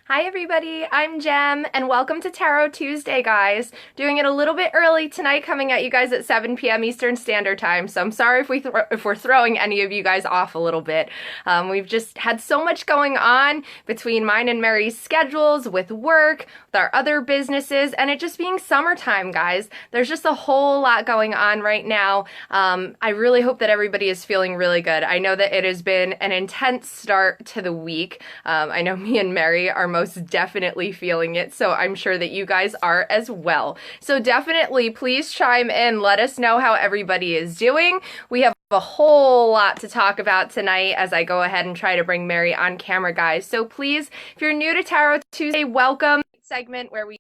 Hi everybody, I'm Jem, and welcome to Tarot Tuesday, guys. Doing it a little bit early tonight, coming at you guys at 7 p.m. Eastern Standard Time, so I'm sorry if we're throwing any of you guys off a little bit. We've just had so much going on between mine and Mary's schedules, with work, with our other businesses, and it just being summertime, guys. There's just a whole lot going on right now. I really hope that everybody is feeling really good. I know that it has been an intense start to the week. I know me and Mary are most definitely feeling it, so I'm sure that you guys are as well. So definitely, please chime in. Let us know how everybody is doing. We have a whole lot to talk about tonight as I go ahead and try to bring Mary on camera, guys. So please, if you're new to Tarot Tuesday, welcome. Segment where we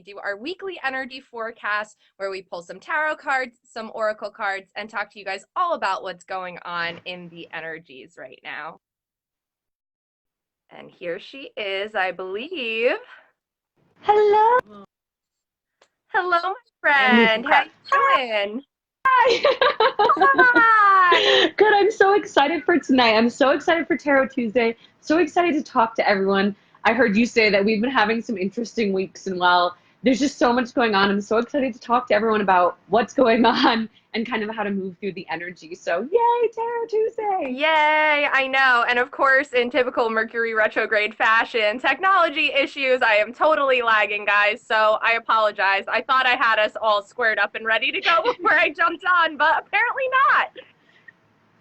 do our weekly energy forecast, where we pull some tarot cards, some oracle cards, and talk to you guys all about what's going on in the energies right now. And here she is, I believe. Hello. Hello, my friend. How you doing? Hi. Hi. Good. I'm so excited for tonight. I'm so excited for Tarot Tuesday. So excited to talk to everyone. I heard you say that we've been having some interesting weeks, and while there's just so much going on, I'm so excited to talk to everyone about what's going on and kind of how to move through the energy. So, yay, Tarot Tuesday. Yay, I know. And of course, in typical Mercury retrograde fashion, technology issues, I am totally lagging, guys. So I apologize. I thought I had us all squared up and ready to go before I jumped on, but apparently not.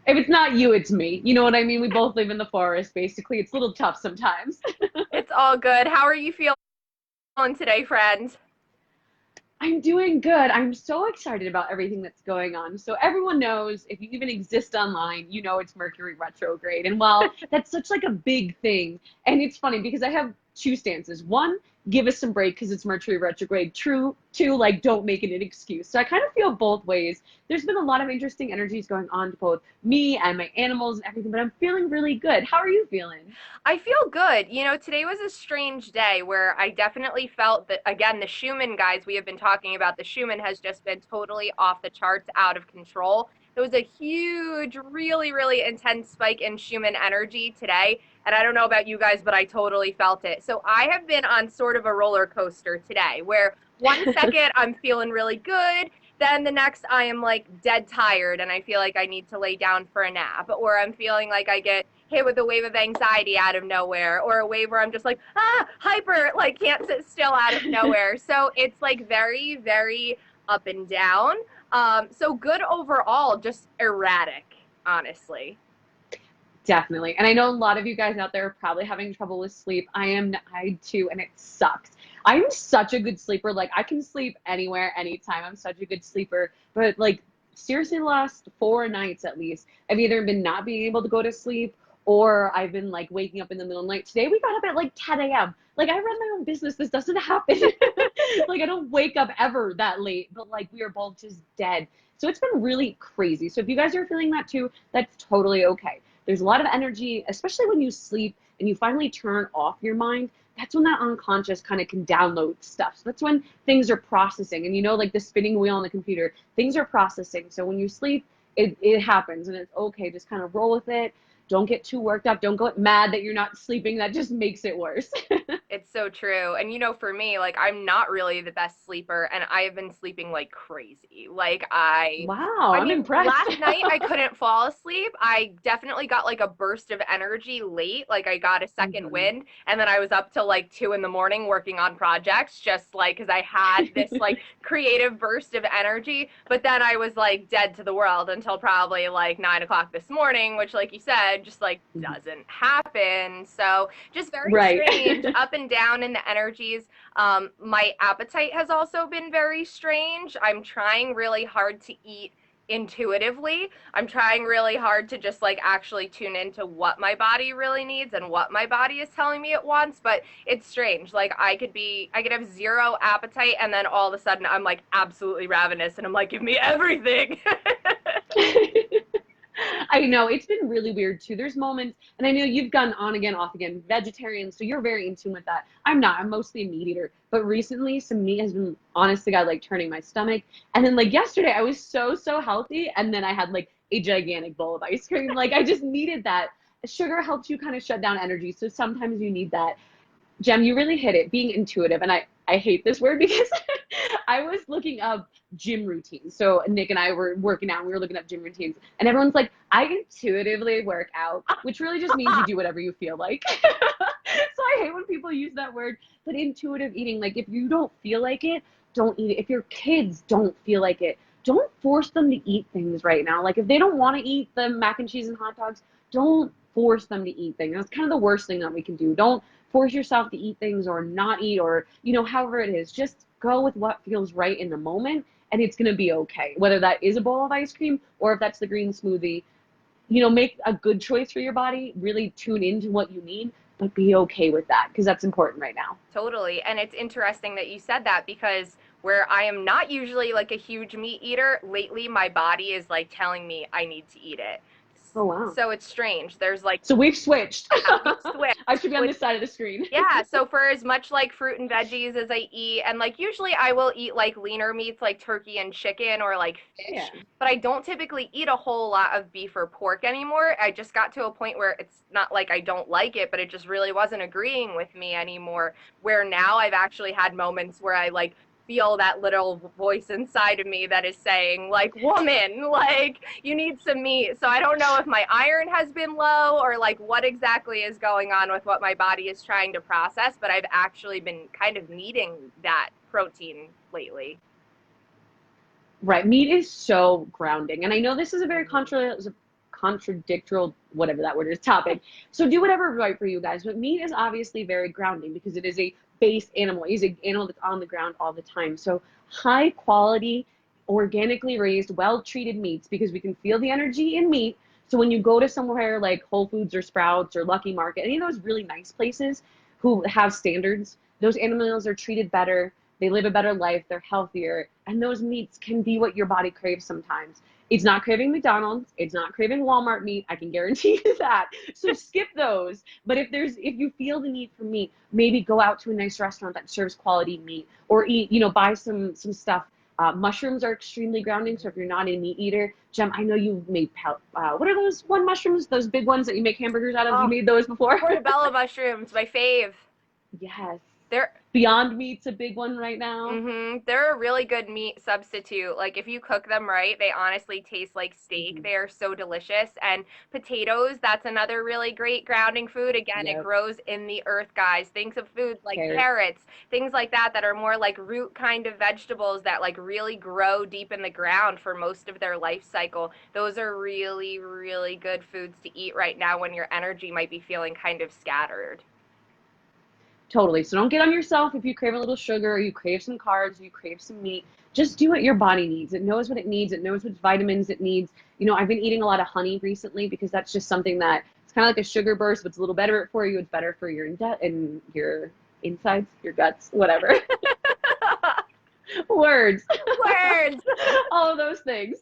If it's not you, it's me. You know what I mean? We both live in the forest, basically. It's a little tough sometimes. It's all good. How are you feeling today, friends? I'm doing good. I'm so excited about everything that's going on. So everyone knows, if you even exist online, you know it's Mercury retrograde. And while that's such like a big thing, and it's funny because I have two stances. One, give us some break because it's Mercury retrograde. True. Two, like don't make it an excuse. So I kind of feel both ways. There's been a lot of interesting energies going on to both me and my animals and everything, but I'm feeling really good. How are you feeling? I feel good. You know, today was a strange day where I definitely felt that, again, the Schumann, guys, we have been talking about, the Schumann has just been totally off the charts, out of control. There was a huge, really, really intense spike in Schumann energy today. And I don't know about you guys, but I totally felt it. So I have been on sort of a roller coaster today where one second I'm feeling really good. Then the next I am like dead tired and I feel like I need to lay down for a nap, or I'm feeling like I get hit with a wave of anxiety out of nowhere, or a wave where I'm just like, hyper, like can't sit still out of nowhere. So it's like very, very up and down. So good overall, just erratic, honestly. Definitely. And I know a lot of you guys out there are probably having trouble with sleep. I too, and it sucks. I'm such a good sleeper. Like I can sleep anywhere, anytime. I'm such a good sleeper. But like seriously, the last 4 nights at least, I've either been not being able to go to sleep or I've been like waking up in the middle of the night. Today we got up at like 10 a.m. Like I run my own business. This doesn't happen. Like I don't wake up ever that late, but like we are both just dead. So it's been really crazy. So if you guys are feeling that too, that's totally okay. There's a lot of energy, especially when you sleep and you finally turn off your mind. That's when that unconscious kind of can download stuff. So that's when things are processing. And you know, like the spinning wheel on the computer, things are processing. So when you sleep, it happens and it's okay. Just kind of roll with it. Don't get too worked up. Don't get mad that you're not sleeping. That just makes it worse. It's so true. And you know, for me, like I'm not really the best sleeper and I have been sleeping like crazy. Wow, I I'm mean, impressed. last night I couldn't fall asleep. I definitely got like a burst of energy late. Like I got a second Mhm. wind and then I was up till like 2 in the morning working on projects, just like because I had this like creative burst of energy. But then I was like dead to the world until probably like 9 o'clock this morning, which like you said, just like doesn't happen. So just very Right. strange, up and down in the energies. My appetite has also been very strange. I'm trying really hard to eat intuitively. I'm trying really hard to just like actually tune into what my body really needs and what my body is telling me it wants, but it's strange. Like I could have zero appetite and then all of a sudden I'm like absolutely ravenous and I'm like give me everything. I know it's been really weird too. There's moments, and I know you've gone on again, off again, vegetarian, so you're very in tune with that. I'm not. I'm mostly a meat eater, but recently some meat has been, honest to God, like turning my stomach. And then like yesterday, I was so healthy, and then I had like a gigantic bowl of ice cream. Like I just needed that. Sugar helps you kind of shut down energy, so sometimes you need that. Jem, you really hit it, being intuitive. And I hate this word because I was looking up gym routines. So Nick and I were working out and we were looking up gym routines. And everyone's like, I intuitively work out, which really just means you do whatever you feel like. So I hate when people use that word. But intuitive eating, like if you don't feel like it, don't eat it. If your kids don't feel like it, don't force them to eat things right now. Like if they don't want to eat the mac and cheese and hot dogs, don't force them to eat things. That's kind of the worst thing that we can do. Don't force yourself to eat things or not eat or, however it is. Just go with what feels right in the moment and it's going to be okay. Whether that is a bowl of ice cream or if that's the green smoothie, make a good choice for your body, really tune into what you need, but be okay with that because that's important right now. Totally. And it's interesting that you said that because where I am not usually like a huge meat eater, lately my body is like telling me I need to eat it. Oh, wow. So it's strange. There's like, So we've switched. yeah, we've switched. I should be on this side of the screen. Yeah, so for as much like fruit and veggies as I eat, and like usually I will eat like leaner meats like turkey and chicken or like Yeah. fish, but I don't typically eat a whole lot of beef or pork anymore. I just got to a point where it's not like I don't like it, but it just really wasn't agreeing with me anymore. Where now I've actually had moments where I like feel that little voice inside of me that is saying like, woman, like you need some meat. So I don't know if my iron has been low or like what exactly is going on with what my body is trying to process, but I've actually been kind of needing that protein lately. Right. Meat is so grounding. And I know this is a very contradictory, whatever that word is, topic. So do whatever is right for you guys. But meat is obviously very grounding because it is a base animal. It is an animal that's on the ground all the time. So high quality, organically raised, well treated meats because we can feel the energy in meat. So when you go to somewhere like Whole Foods or Sprouts or Lucky Market, any of those really nice places who have standards, those animals are treated better. They live a better life, they're healthier, and those meats can be what your body craves sometimes. It's not craving McDonald's, it's not craving Walmart meat, I can guarantee you that. So skip those. But if you feel the need for meat, maybe go out to a nice restaurant that serves quality meat or eat, buy some stuff. Mushrooms are extremely grounding, so if you're not a meat eater, Jem, I know you've made, what are those one mushrooms, those big ones that you make hamburgers out of? Oh, you made those before? portobello mushrooms, my fave. Yes. They're Beyond Meat's a big one right now. They're a really good meat substitute. Like if you cook them right, they honestly taste like steak. They are so delicious. And potatoes, that's another really great grounding food. Again, it Yep. grows in the earth, guys. Think of foods like Carrots. carrots, things like that are more like root kind of vegetables that like really grow deep in the ground for most of their life cycle. Those are really, really good foods to eat right now when your energy might be feeling kind of scattered. Totally. So don't get on yourself if you crave a little sugar or you crave some carbs or you crave some meat. Just do what your body needs. It knows what it needs. It knows which vitamins it needs. I've been eating a lot of honey recently because that's just something that it's kind of like a sugar burst, but it's a little better for you. It's better for your and your insides, your guts, whatever. Words. Words. All of those things.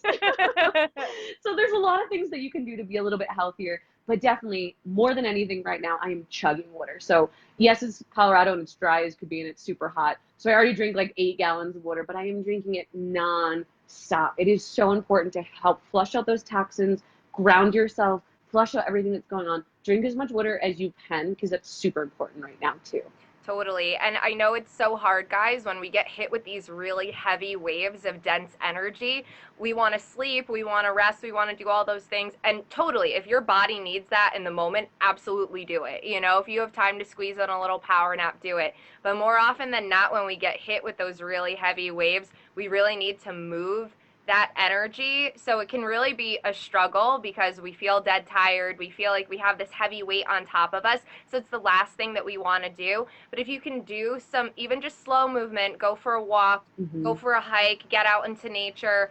So there's a lot of things that you can do to be a little bit healthier, but definitely more than anything right now, I am chugging water. So yes, it's Colorado and it's dry as could be and it's super hot. So I already drink like 8 gallons of water, but I am drinking it non-stop. It is so important to help flush out those toxins, ground yourself, flush out everything that's going on. Drink as much water as you can because that's super important right now too. Totally. And I know it's so hard, guys, when we get hit with these really heavy waves of dense energy. We want to sleep, we want to rest, we want to do all those things. And totally, if your body needs that in the moment, absolutely do it. If you have time to squeeze in a little power nap, do it. But more often than not, when we get hit with those really heavy waves, we really need to move that energy. So it can really be a struggle because we feel dead tired. We feel like we have this heavy weight on top of us. So it's the last thing that we want to do. But if you can do some, even just slow movement, go for a walk, go for a hike, get out into nature,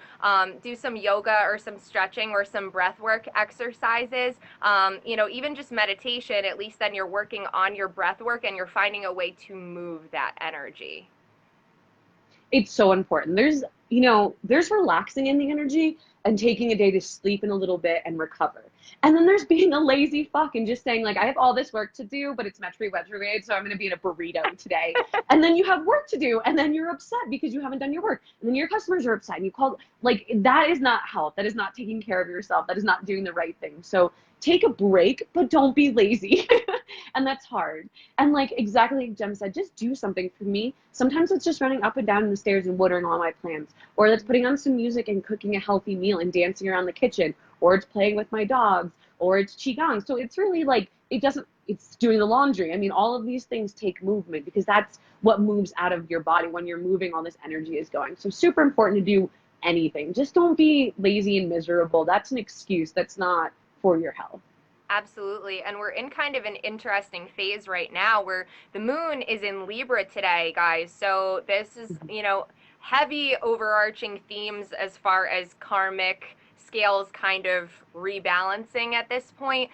do some yoga or some stretching or some breath work exercises, even just meditation, at least then you're working on your breath work and you're finding a way to move that energy. It's so important. There's relaxing in the energy and taking a day to sleep in a little bit and recover. And then there's being a lazy fuck and just saying, like, I have all this work to do, but it's Mercury retrograde, so I'm going to be in a burrito today. And then you have work to do, and then you're upset because you haven't done your work. And then your customers are upset, and you call, like, that is not health. That is not taking care of yourself. That is not doing the right thing. So take a break, but don't be lazy. And that's hard. And like exactly like Jem said, just do something. For me, sometimes it's just running up and down the stairs and watering all my plants, or that's putting on some music and cooking a healthy meal and dancing around the kitchen, or it's playing with my dogs, or it's qigong. So it's really like, it's doing the laundry. I mean, all of these things take movement because that's what moves out of your body. When you're moving, all this energy is going. So super important to do anything. Just don't be lazy and miserable. That's an excuse. That's not for your health. Absolutely. And we're in kind of an interesting phase right now where the moon is in Libra today, guys. So this is, heavy overarching themes as far as karmic scales kind of rebalancing at this point.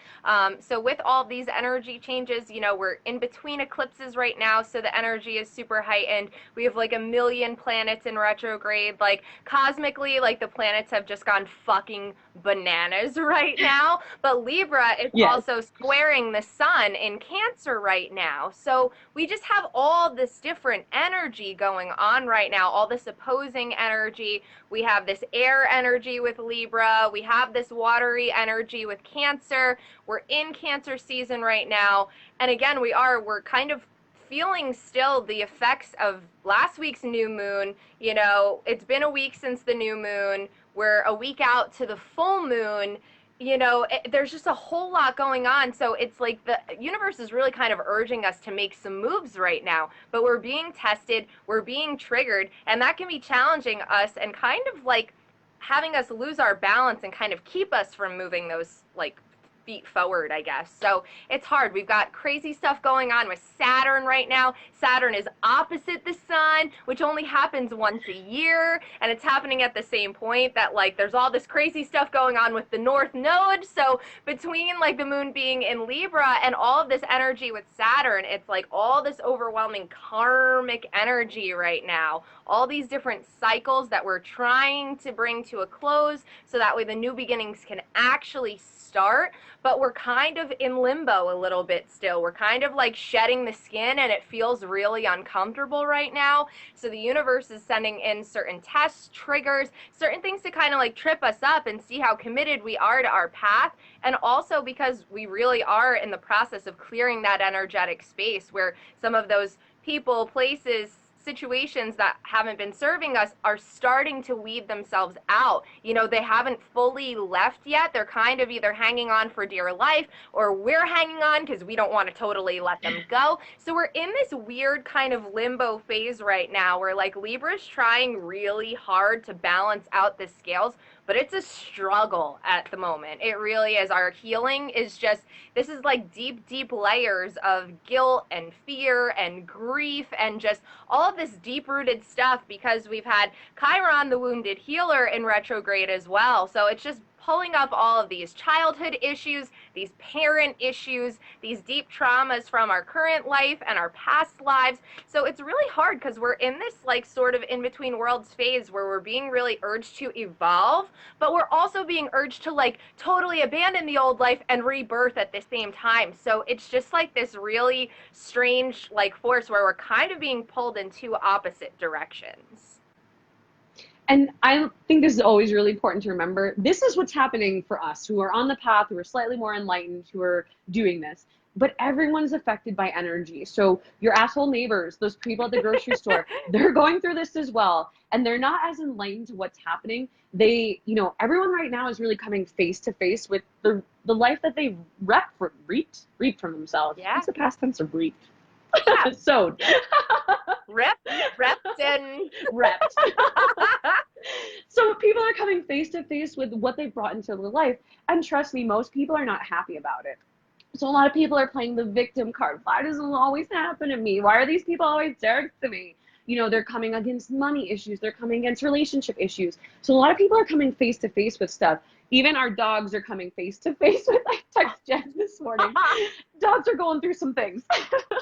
So with all these energy changes, we're in between eclipses right now, so the energy is super heightened. We have like a million planets in retrograde. Like cosmically, like the planets have just gone fucking bananas right now. But Libra is also squaring the sun in Cancer right now. So we just have all this different energy going on right now, all this opposing energy. We have this air energy with Libra. We have this watery energy with Cancer. We're in Cancer season right now. And again, we're kind of feeling still the effects of last week's new moon. It's been a week since the new moon. We're a week out to the full moon. There's just a whole lot going on. So it's like the universe is really kind of urging us to make some moves right now. But we're being tested, we're being triggered, and that can be challenging us and kind of like having us lose our balance and kind of keep us from moving those like feet forward, I guess. So it's hard. We've got crazy stuff going on with Saturn right now. Saturn is opposite the sun, which only happens once a year, and it's happening at the same point that like there's all this crazy stuff going on with the North Node. So between like the moon being in Libra and all of this energy with Saturn, it's like all this overwhelming karmic energy right now. All these different cycles that we're trying to bring to a close so that way the new beginnings can actually start. But we're kind of in limbo a little bit still. We're kind of like shedding the skin, and it feels really uncomfortable right now. So the universe is sending in certain tests, triggers, certain things to kind of like trip us up and see how committed we are to our path. And also because we really are in the process of clearing that energetic space where some of those people, places, situations that haven't been serving us are starting to weed themselves out. They haven't fully left yet. They're kind of either hanging on for dear life, or we're hanging on because we don't want to totally let them go. So we're in this weird kind of limbo phase right now where like Libra's trying really hard to balance out the scales, but it's a struggle at the moment. It really is. Our healing is just, this is like deep, deep layers of guilt and fear and grief and just all of this deep-rooted stuff because we've had Chiron, the wounded healer, in retrograde as well. So it's just pulling up all of these childhood issues, these parent issues, these deep traumas from our current life and our past lives. So it's really hard because we're in this like sort of in-between worlds phase where we're being really urged to evolve, but we're also being urged to like totally abandon the old life and rebirth at the same time. So it's just like this really strange like force where we're kind of being pulled in two opposite directions. And I think this is always really important to remember. This is what's happening for us who are on the path, who are slightly more enlightened, who are doing this. But everyone's affected by energy. So your asshole neighbors, those people at the grocery store, they're going through this as well. And they're not as enlightened to what's happening. Everyone right now is really coming face to face with the life that they reaped from themselves. Yeah. What's the past tense of reaped? Yeah. Sowed. Repped and repped. So people are coming face to face with what they brought into their life. And trust me, most people are not happy about it. So a lot of people are playing the victim card. Why does it always happen to me? Why are these people always jerks to me? They're coming against money issues. They're coming against relationship issues. So a lot of people are coming face to face with stuff. Even our dogs are coming face to face with, I texted Jen this morning. Dogs are going through some things.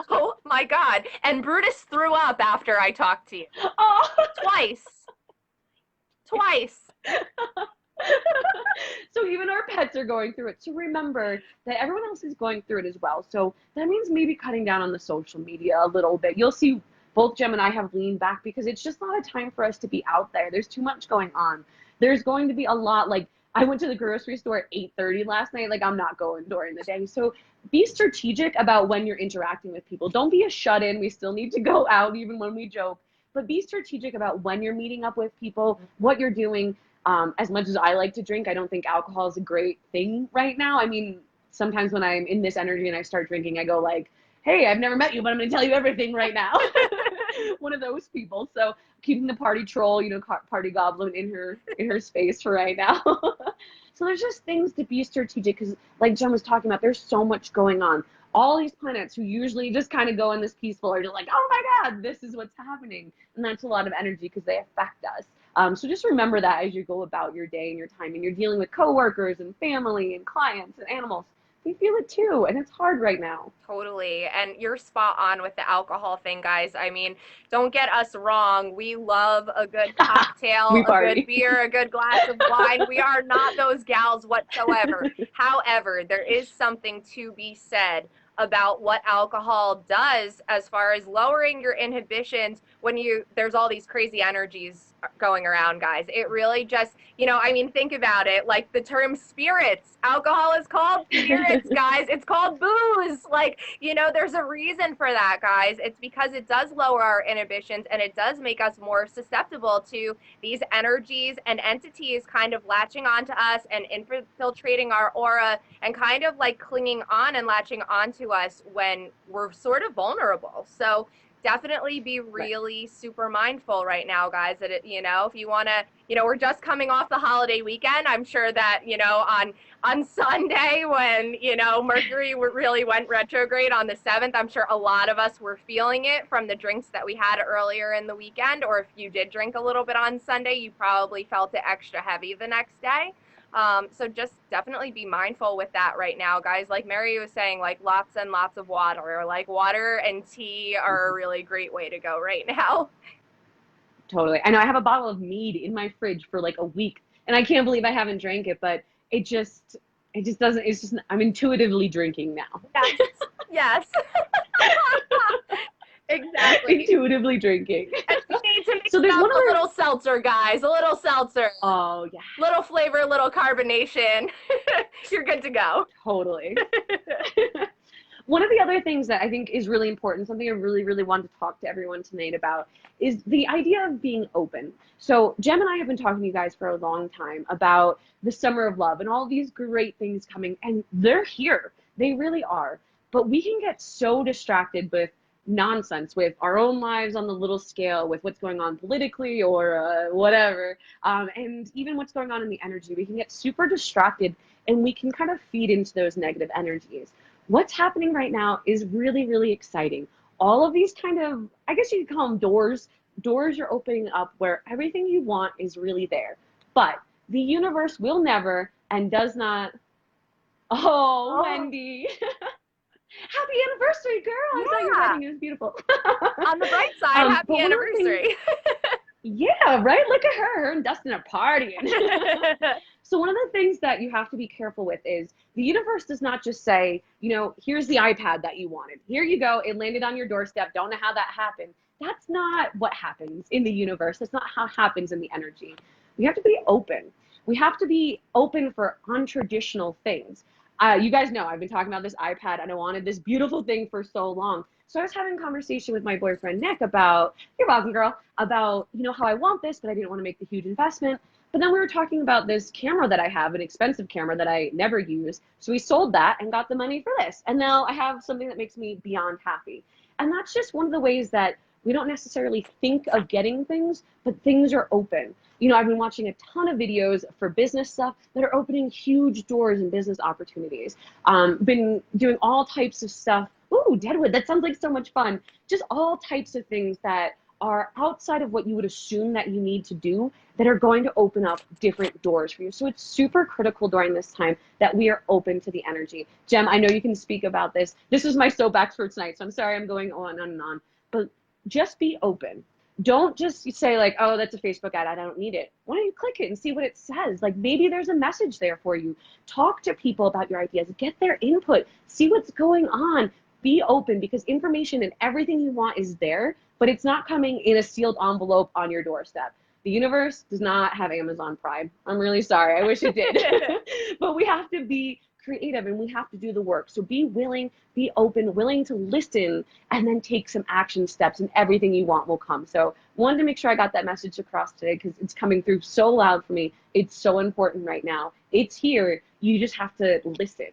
Oh my God. And Brutus threw up after I talked to you. Oh. Twice. So even our pets are going through it. So remember that everyone else is going through it as well. So that means maybe cutting down on the social media a little bit. You'll see both Jem and I have leaned back because it's just not a time for us to be out there. There's too much going on. There's going to be a lot. Like, I went to the grocery store at 8:30 last night. Like, I'm not going during the day. So be strategic about when you're interacting with people. Don't be a shut-in. We still need to go out even when we joke. But be strategic about when you're meeting up with people, what you're doing. As much as I like to drink, I don't think alcohol is a great thing right now. I mean, sometimes when I'm in this energy and I start drinking, I go like, hey, I've never met you, but I'm going to tell you everything right now. One of those people. So keeping the party troll, party goblin in her space for right now. So there's just things to be strategic because, like Jen was talking about, there's so much going on. All these planets who usually just kind of go in this peaceful are just like, oh my God, this is what's happening. And that's a lot of energy because they affect us. So just remember that as you go about your day and your time and you're dealing with coworkers and family and clients and animals. They feel it too, and it's hard right now. Totally. And you're spot on with the alcohol thing, guys. I mean, don't get us wrong. We love a good cocktail, We a good party. beer, a good glass of wine. We are not those gals whatsoever. However, there is something to be said about what alcohol does as far as lowering your inhibitions when there's all these crazy energies going around, guys. It really just, I mean, think about it. Like the term spirits, alcohol is called spirits, guys. It's called booze. Like, there's a reason for that, guys. It's because it does lower our inhibitions and it does make us more susceptible to these energies and entities kind of latching onto us and infiltrating our aura and kind of like clinging on and latching onto us when we're sort of vulnerable. So definitely be really super mindful right now, guys, that if you want to, we're just coming off the holiday weekend. I'm sure that, on Sunday when, Mercury really went retrograde on the 7th, I'm sure a lot of us were feeling it from the drinks that we had earlier in the weekend. Or if you did drink a little bit on Sunday, you probably felt it extra heavy the next day. So just definitely be mindful with that right now, guys. Like Mary was saying, like lots and lots of water, like water and tea are a really great way to go right now. Totally. I know I have a bottle of mead in my fridge for like a week and I can't believe I haven't drank it, but it just doesn't, it's just, I'm intuitively drinking now. Yes. Yes. Exactly. Intuitively drinking. And you need to mix So there's up one a other, little seltzer, guys. A little seltzer. oh yeah, Little flavor, little carbonation. You're good to go. totally. One of the other things that I think is really important, something I really, really wanted to talk to everyone tonight about, is the idea of being open. So Jem and I have been talking to you guys for a long time about the summer of love and all these great things coming, and they're here. They really are. But we can get so distracted with nonsense, with our own lives on the little scale, with what's going on politically or whatever, and even what's going on in the energy. We can get super distracted and we can kind of feed into those negative energies. What's happening right now is really, really exciting. All of these kind of, I guess you could call them doors. Doors are opening up where everything you want is really there. But the universe will never and does not. Oh, Wendy. Happy anniversary, girl. I saw your wedding. It was beautiful. On the bright side, happy anniversary. Yeah, right? Look at her and Dustin are partying. So one of the things that you have to be careful with is the universe does not just say, here's the iPad that you wanted. Here you go. It landed on your doorstep. Don't know how that happened. That's not what happens in the universe. That's not how it happens in the energy. We have to be open. We have to be open for untraditional things. You guys know I've been talking about this iPad and I wanted this beautiful thing for so long. So I was having a conversation with my boyfriend, Nick, about, you're welcome, girl, about, how I want this, but I didn't want to make the huge investment. But then we were talking about this camera that I have, an expensive camera that I never use. So we sold that and got the money for this. And now I have something that makes me beyond happy. And that's just one of the ways that we don't necessarily think of getting things, but things are open. I've been watching a ton of videos for business stuff that are opening huge doors and business opportunities. Been doing all types of stuff. Ooh, Deadwood, that sounds like so much fun. Just all types of things that are outside of what you would assume that you need to do that are going to open up different doors for you. So it's super critical during this time that we are open to the energy. Jem, I know you can speak about this. This is my soapbox for tonight, so I'm sorry I'm going on and on. But just be open. Don't just say like, oh, that's a Facebook ad, I don't need it. Why don't you click it and see what it says? Like maybe there's a message there for you. Talk to people about your ideas, get their input, see what's going on. Be open, because information and everything you want is there, but it's not coming in a sealed envelope on your doorstep. The universe does not have Amazon Prime. I'm really sorry. I wish it did. But we have to be creative and we have to do the work. So be willing, be open, willing to listen, and then take some action steps, and everything you want will come. So wanted to make sure I got that message across today, because it's coming through so loud for me. It's so important right now. It's here. You just have to listen.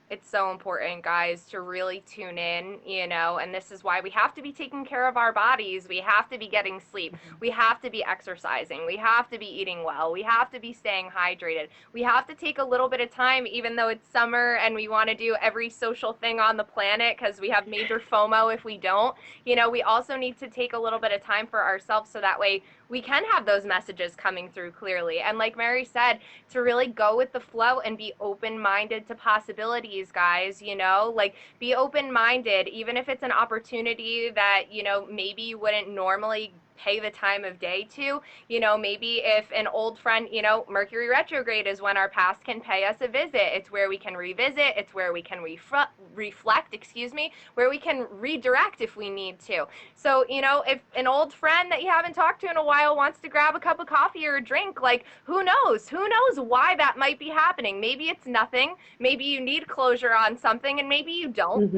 It's so important, guys, to really tune in, and this is why we have to be taking care of our bodies. We have to be getting sleep. We have to be exercising. We have to be eating well. We have to be staying hydrated. We have to take a little bit of time, even though it's summer and we want to do every social thing on the planet because we have major FOMO if we don't. We also need to take a little bit of time for ourselves so that way we can have those messages coming through clearly. And like Mary said, to really go with the flow and be open-minded to possibilities, guys, like be open-minded, even if it's an opportunity that, maybe you wouldn't normally pay the time of day to. Maybe if an old friend, Mercury retrograde is when our past can pay us a visit. It's where we can revisit. It's where we can reflect, where we can redirect if we need to. So, if an old friend that you haven't talked to in a while wants to grab a cup of coffee or a drink, like who knows? Who knows why that might be happening? Maybe it's nothing. Maybe you need closure on something and maybe you don't,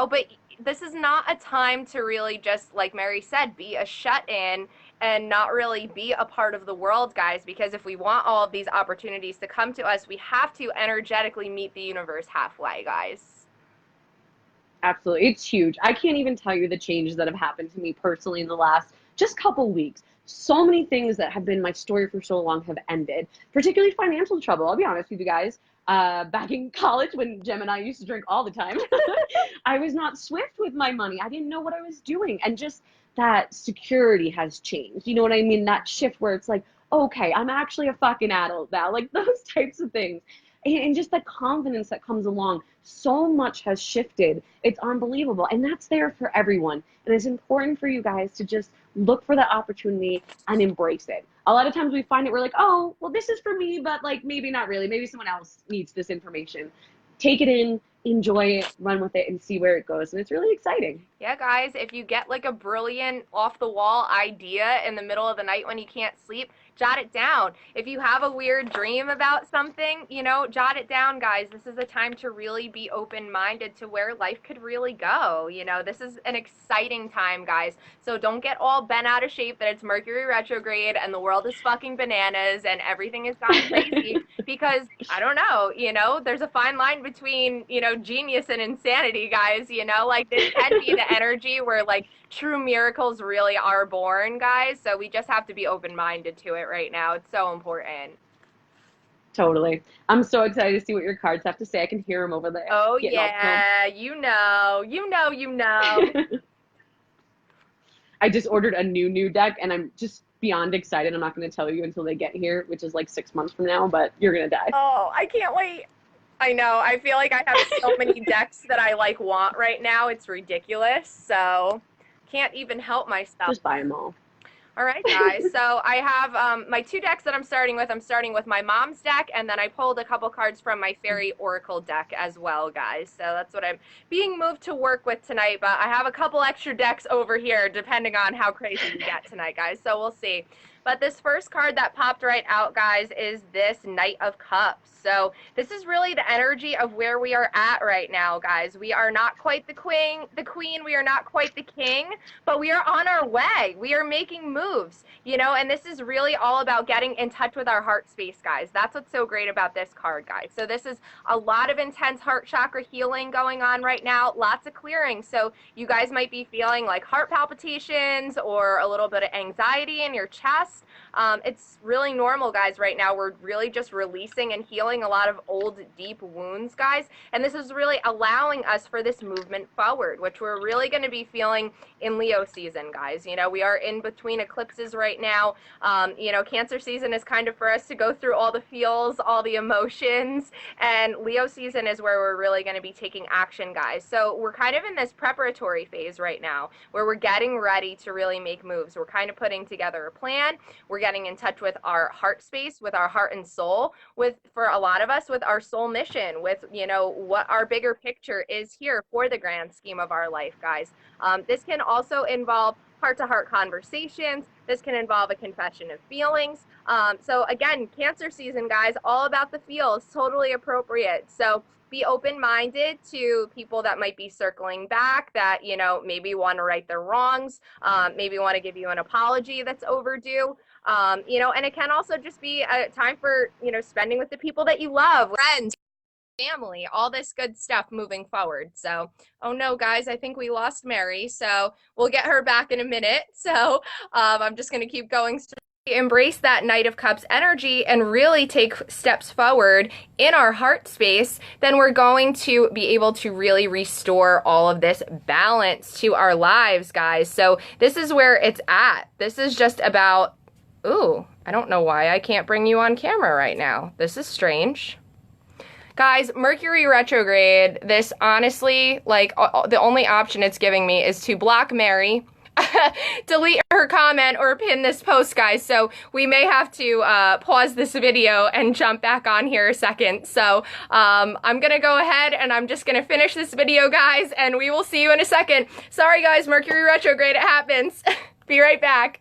but this is not a time to really just, like Mary said, be a shut-in and not really be a part of the world, guys, because if we want all of these opportunities to come to us, we have to energetically meet the universe halfway, guys. Absolutely. It's huge. I can't even tell you the changes that have happened to me personally in the last just couple weeks. So many things that have been my story for so long have ended, particularly financial trouble. I'll be honest with you guys. Back in college when Jem and I used to drink all the time, I was not swift with my money. I didn't know what I was doing. And just that security has changed. You know what I mean? That shift where it's like, okay, I'm actually a fucking adult now. Like those types of things. And just the confidence that comes along. So much has shifted. It's unbelievable. And that's there for everyone. And it's important for you guys to just look for that opportunity and embrace it. A lot of times we find it, we're like, oh, well, this is for me, but like maybe not really. Maybe someone else needs this information. Take it in, enjoy it, run with it, and see where it goes. And it's really exciting. Yeah, guys, if you get like a brilliant off-the-wall idea in the middle of the night when you can't sleep, jot it down. If you have a weird dream about something, jot it down, guys. This is a time to really be open-minded to where life could really go. This is an exciting time, guys. So don't get all bent out of shape that it's Mercury retrograde and the world is fucking bananas and everything has gone crazy because, I don't know, there's a fine line between, genius and insanity, guys, like this can be the energy where like true miracles really are born, guys. So we just have to be open-minded to it right now. It's so important. Totally. I'm so excited to see what your cards have to say. I can hear them over there. Oh yeah, you know. I just ordered a new deck and I'm just beyond excited. I'm not going to tell you until they get here, which is like 6 months from now, but you're going to die. Oh, I can't wait. I know. I feel like I have so many decks that I like want right now. It's ridiculous. So can't even help myself. Just buy them all. All right, guys. So I have my two decks that I'm starting with. I'm starting with my mom's deck, and then I pulled a couple cards from my Fairy Oracle deck as well, guys. So that's what I'm being moved to work with tonight. But I have a couple extra decks over here, depending on how crazy we get tonight, guys. So we'll see. But this first card that popped right out, guys, is this Knight of Cups. So this is really the energy of where we are at right now, guys. We are not quite the queen. We are not quite the king, but we are on our way. We are making moves, and this is really all about getting in touch with our heart space, guys. That's what's so great about this card, guys. So this is a lot of intense heart chakra healing going on right now, lots of clearing. So you guys might be feeling like heart palpitations or a little bit of anxiety in your chest. chest. It's really normal, guys, right now. We're really just releasing and healing a lot of old, deep wounds, guys. And this is really allowing us for this movement forward, which we're really going to be feeling in Leo season, guys. You know, we are in between eclipses right now. You know, Cancer season is kind of for us to go through all the feels, all the emotions, and Leo season is where we're really going to be taking action, guys. So we're kind of in this preparatory phase right now where we're getting ready to really make moves. We're kind of putting together a plan. We're getting in touch with our heart space, with our heart and soul, with, for a lot of us, with our soul mission, with, you know, what our bigger picture is here for the grand scheme of our life, guys. This can also involve heart-to-heart conversations. This can involve a confession of feelings. So again, Cancer season, guys, all about the feels, totally appropriate. So be open-minded to people that might be circling back, that, you know, maybe want to right their wrongs, maybe want to give you an apology that's overdue. You know, and it can also just be a time for, you know, spending with the people that you love, friends, family, all this good stuff moving forward. So, oh no, guys, I think we lost Mary. So we'll get her back in a minute. So I'm just going to keep going. Embrace that Knight of Cups energy and really take steps forward in our heart space, then we're going to be able to really restore all of this balance to our lives, guys. So this is where it's at. This is just about, ooh, I don't know why I can't bring you on camera right now. This is strange. Guys, Mercury retrograde, this honestly, like, the only option it's giving me is to block Mary, delete her comment, or pin this post, guys. So we may have to pause this video and jump back on here a second. So I'm gonna go ahead and I'm just gonna finish this video, guys, and we will see you in a second. Sorry, guys, Mercury retrograde, it happens. Be right back.